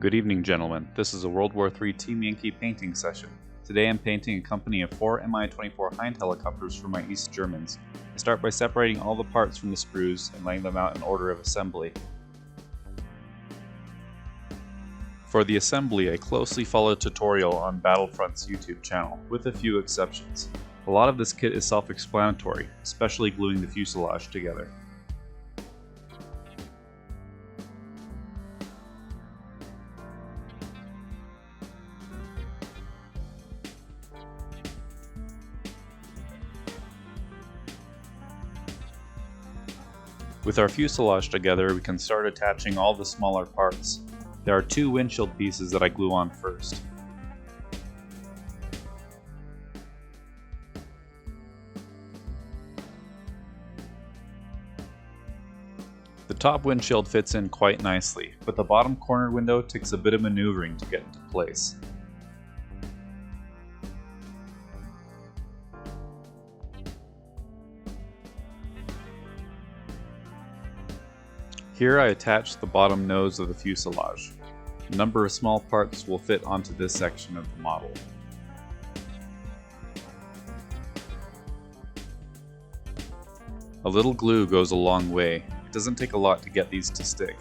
Good evening, gentlemen. This is a World War III Team Yankee painting session. Today I'm painting a company of 4 MI-24 Hind helicopters for my East Germans. I start by separating all the parts from the sprues and laying them out in order of assembly. For the assembly, I closely follow a tutorial on Battlefront's YouTube channel, with a few exceptions. A lot of this kit is self-explanatory, especially gluing the fuselage together. With our fuselage together, we can start attaching all the smaller parts. There are 2 windshield pieces that I glue on first. The top windshield fits in quite nicely, but the bottom corner window takes a bit of maneuvering to get into place. Here I attach the bottom nose of the fuselage. A number of small parts will fit onto this section of the model. A little glue goes a long way. It doesn't take a lot to get these to stick.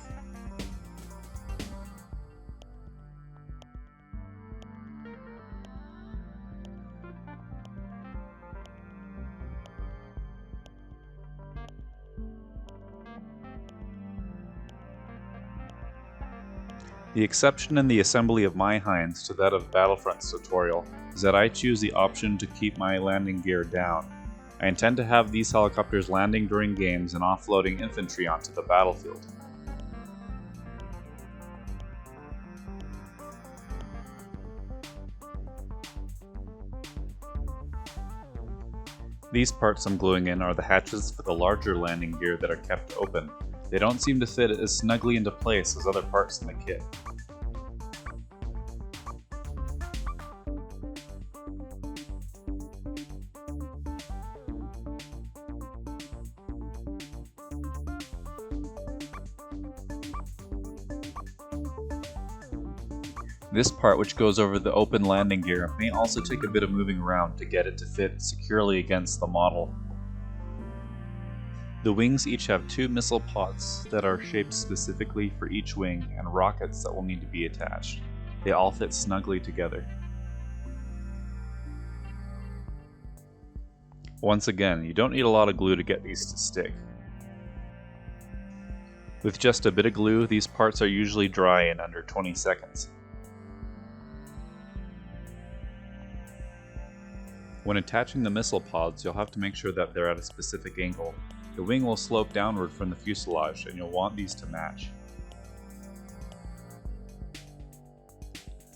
The exception in the assembly of my Hinds to that of Battlefront's tutorial is that I choose the option to keep my landing gear down. I intend to have these helicopters landing during games and offloading infantry onto the battlefield. These parts I'm gluing in are the hatches for the larger landing gear that are kept open. They don't seem to fit as snugly into place as other parts in the kit. This part, which goes over the open landing gear, may also take a bit of moving around to get it to fit securely against the model. The wings each have 2 missile pods that are shaped specifically for each wing and rockets that will need to be attached. They all fit snugly together. Once again, you don't need a lot of glue to get these to stick. With just a bit of glue, these parts are usually dry in under 20 seconds. When attaching the missile pods, you'll have to make sure that they're at a specific angle. The wing will slope downward from the fuselage, and you'll want these to match.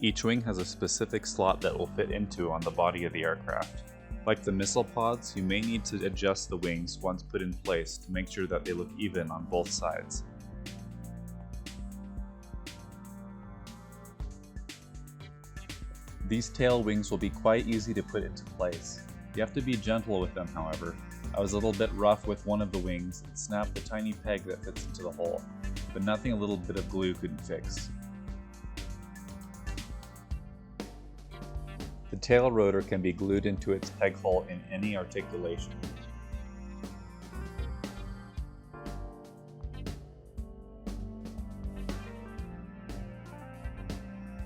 Each wing has a specific slot that will fit into on the body of the aircraft. Like the missile pods, you may need to adjust the wings once put in place to make sure that they look even on both sides. These tail wings will be quite easy to put into place. You have to be gentle with them, however. I was a little bit rough with one of the wings and snapped the tiny peg that fits into the hole, but nothing a little bit of glue couldn't fix. The tail rotor can be glued into its peg hole in any articulation.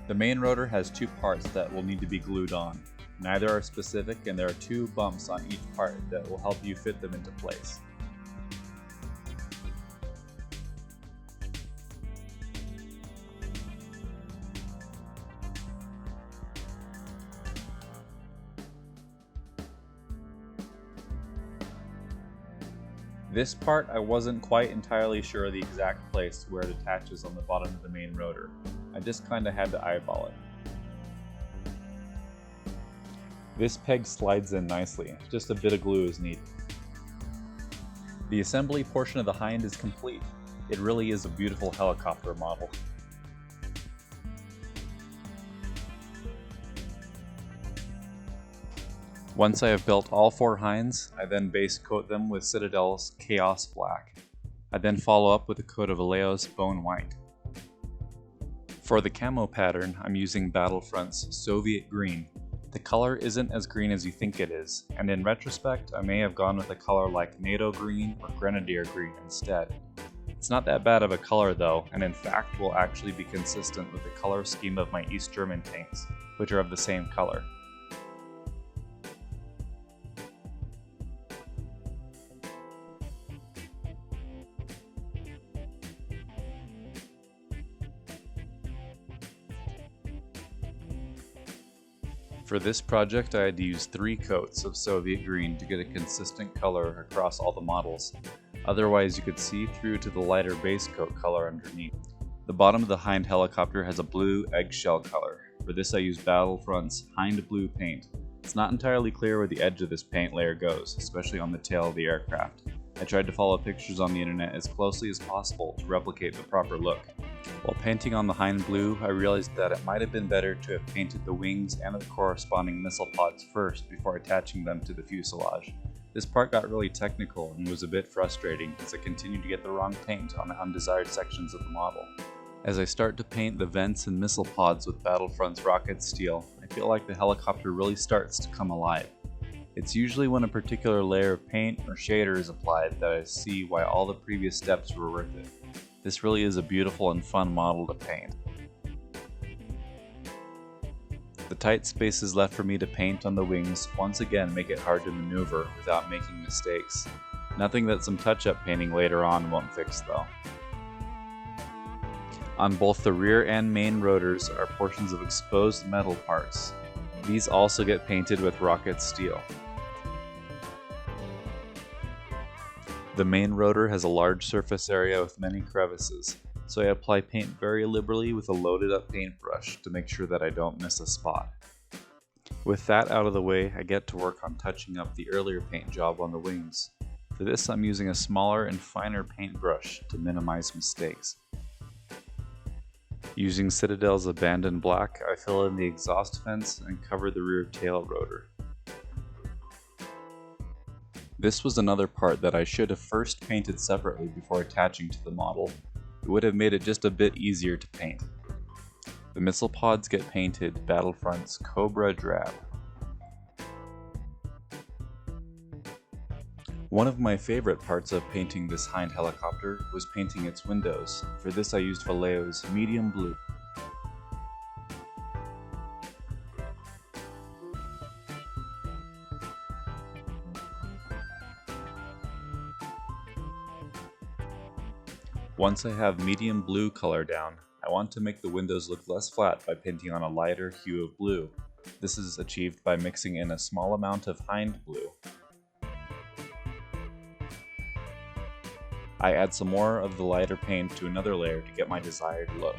The main rotor has 2 parts that will need to be glued on. Neither are specific, and there are 2 bumps on each part that will help you fit them into place. This part, I wasn't quite entirely sure of the exact place where it attaches on the bottom of the main rotor. I just kinda had to eyeball it. This peg slides in nicely, just a bit of glue is needed. The assembly portion of the Hind is complete. It really is a beautiful helicopter model. Once I have built all 4 Hinds, I then base coat them with Citadel's Chaos Black. I then follow up with a coat of Aleo's Bone White. For the camo pattern, I'm using Battlefront's Soviet Green. The color isn't as green as you think it is, and in retrospect, I may have gone with a color like NATO Green or Grenadier Green instead. It's not that bad of a color though, and in fact will actually be consistent with the color scheme of my East German tanks, which are of the same color. For this project, I had to use 3 coats of Soviet Green to get a consistent color across all the models. Otherwise, you could see through to the lighter base coat color underneath. The bottom of the Hind helicopter has a blue eggshell color. For this, I used Battlefront's Hind Blue paint. It's not entirely clear where the edge of this paint layer goes, especially on the tail of the aircraft. I tried to follow pictures on the internet as closely as possible to replicate the proper look. While painting on the Hind Blue, I realized that it might have been better to have painted the wings and the corresponding missile pods first before attaching them to the fuselage. This part got really technical and was a bit frustrating as I continued to get the wrong paint on the undesired sections of the model. As I start to paint the vents and missile pods with Battlefront's rocket steel, I feel like the helicopter really starts to come alive. It's usually when a particular layer of paint or shader is applied that I see why all the previous steps were worth it. This really is a beautiful and fun model to paint. The tight spaces left for me to paint on the wings once again make it hard to maneuver without making mistakes. Nothing that some touch-up painting later on won't fix though. On both the rear and main rotors are portions of exposed metal parts. These also get painted with rocket steel. The main rotor has a large surface area with many crevices, so I apply paint very liberally with a loaded up paintbrush to make sure that I don't miss a spot. With that out of the way, I get to work on touching up the earlier paint job on the wings. For this, I'm using a smaller and finer paintbrush to minimize mistakes. Using Citadel's Abandoned Black, I fill in the exhaust vents and cover the rear tail rotor. This was another part that I should have first painted separately before attaching to the model. It would have made it just a bit easier to paint. The missile pods get painted Battlefront's Cobra Drab. One of my favorite parts of painting this Hind helicopter was painting its windows. For this I used Vallejo's Medium Blue. Once I have medium blue color down, I want to make the windows look less flat by painting on a lighter hue of blue. This is achieved by mixing in a small amount of Hind Blue. I add some more of the lighter paint to another layer to get my desired look.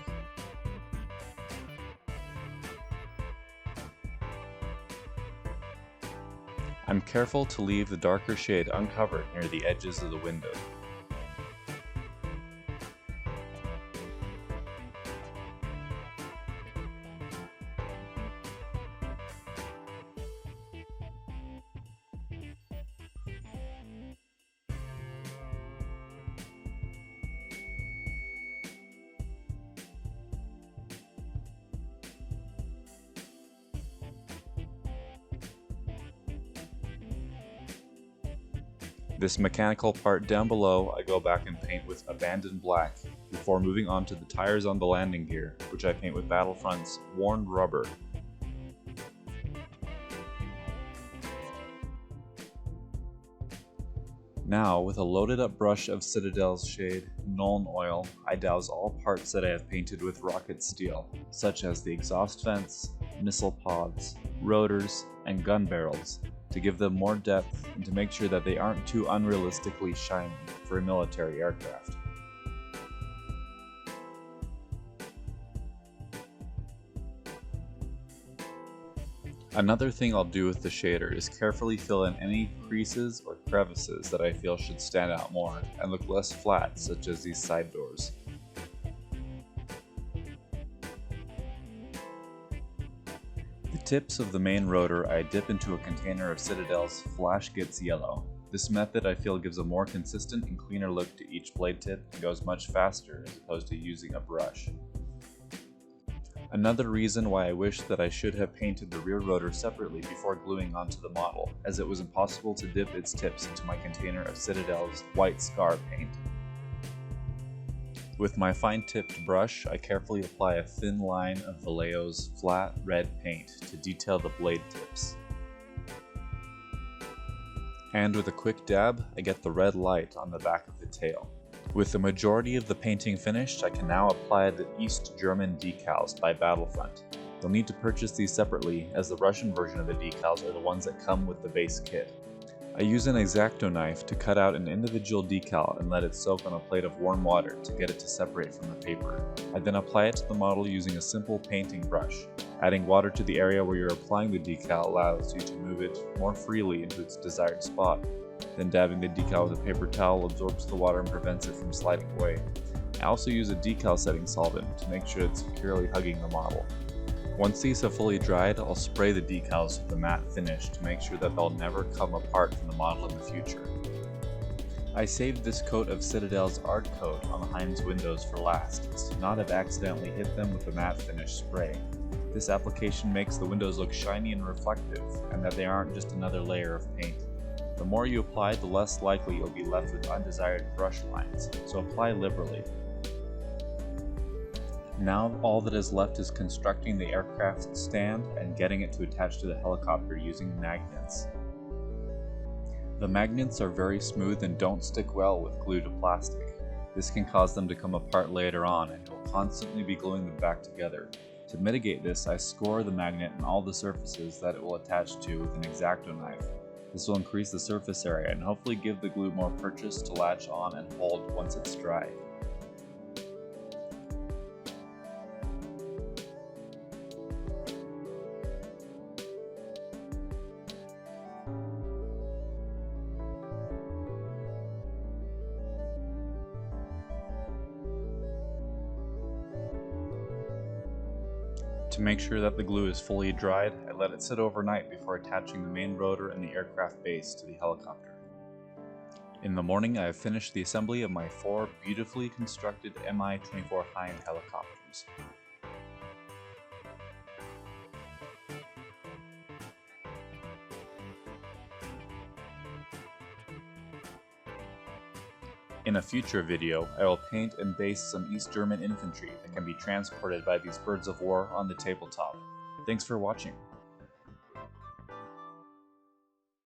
I'm careful to leave the darker shade uncovered near the edges of the window. This mechanical part down below I go back and paint with Abandoned Black before moving on to the tires on the landing gear, which I paint with Battlefront's Worn Rubber. Now, with a loaded up brush of Citadel's shade Nuln Oil, I douse all parts that I have painted with rocket steel, such as the exhaust vents, missile pods, rotors, and gun barrels, to give them more depth and to make sure that they aren't too unrealistically shiny for a military aircraft. Another thing I'll do with the shader is carefully fill in any creases or crevices that I feel should stand out more and look less flat, such as these side doors. The tips of the main rotor I dip into a container of Citadel's Flash Gets Yellow. This method I feel gives a more consistent and cleaner look to each blade tip and goes much faster as opposed to using a brush. Another reason why I wish that I should have painted the rear rotor separately before gluing onto the model, as it was impossible to dip its tips into my container of Citadel's white scar paint. With my fine-tipped brush, I carefully apply a thin line of Vallejo's flat red paint to detail the blade tips. And with a quick dab, I get the red light on the back of the tail. With the majority of the painting finished, I can now apply the East German decals by Battlefront. You'll need to purchase these separately, as the Russian version of the decals are the ones that come with the base kit. I use an X-Acto knife to cut out an individual decal and let it soak on a plate of warm water to get it to separate from the paper. I then apply it to the model using a simple painting brush. Adding water to the area where you're applying the decal allows you to move it more freely into its desired spot. Then dabbing the decal with a paper towel absorbs the water and prevents it from sliding away. I also use a decal setting solvent to make sure it's securely hugging the model. Once these have fully dried, I'll spray the decals with the matte finish to make sure that they'll never come apart from the model in the future. I saved this coat of Citadel's Art Coat on the Hind's windows for last, to not have accidentally hit them with the matte finish spray. This application makes the windows look shiny and reflective, and that they aren't just another layer of paint. The more you apply, the less likely you'll be left with undesired brush lines, so apply liberally. Now all that is left is constructing the aircraft stand and getting it to attach to the helicopter using magnets. The magnets are very smooth and don't stick well with glue to plastic. This can cause them to come apart later on, and you'll constantly be gluing them back together. To mitigate this, I score the magnet on all the surfaces that it will attach to with an X-Acto knife. This will increase the surface area and hopefully give the glue more purchase to latch on and hold once it's dry. To make sure that the glue is fully dried, I let it sit overnight before attaching the main rotor and the aircraft base to the helicopter. In the morning, I have finished the assembly of my 4 beautifully constructed MI-24 Hind Helicopters. In a future video, I will paint and base some East German infantry that can be transported by these birds of war on the tabletop. Thanks for watching.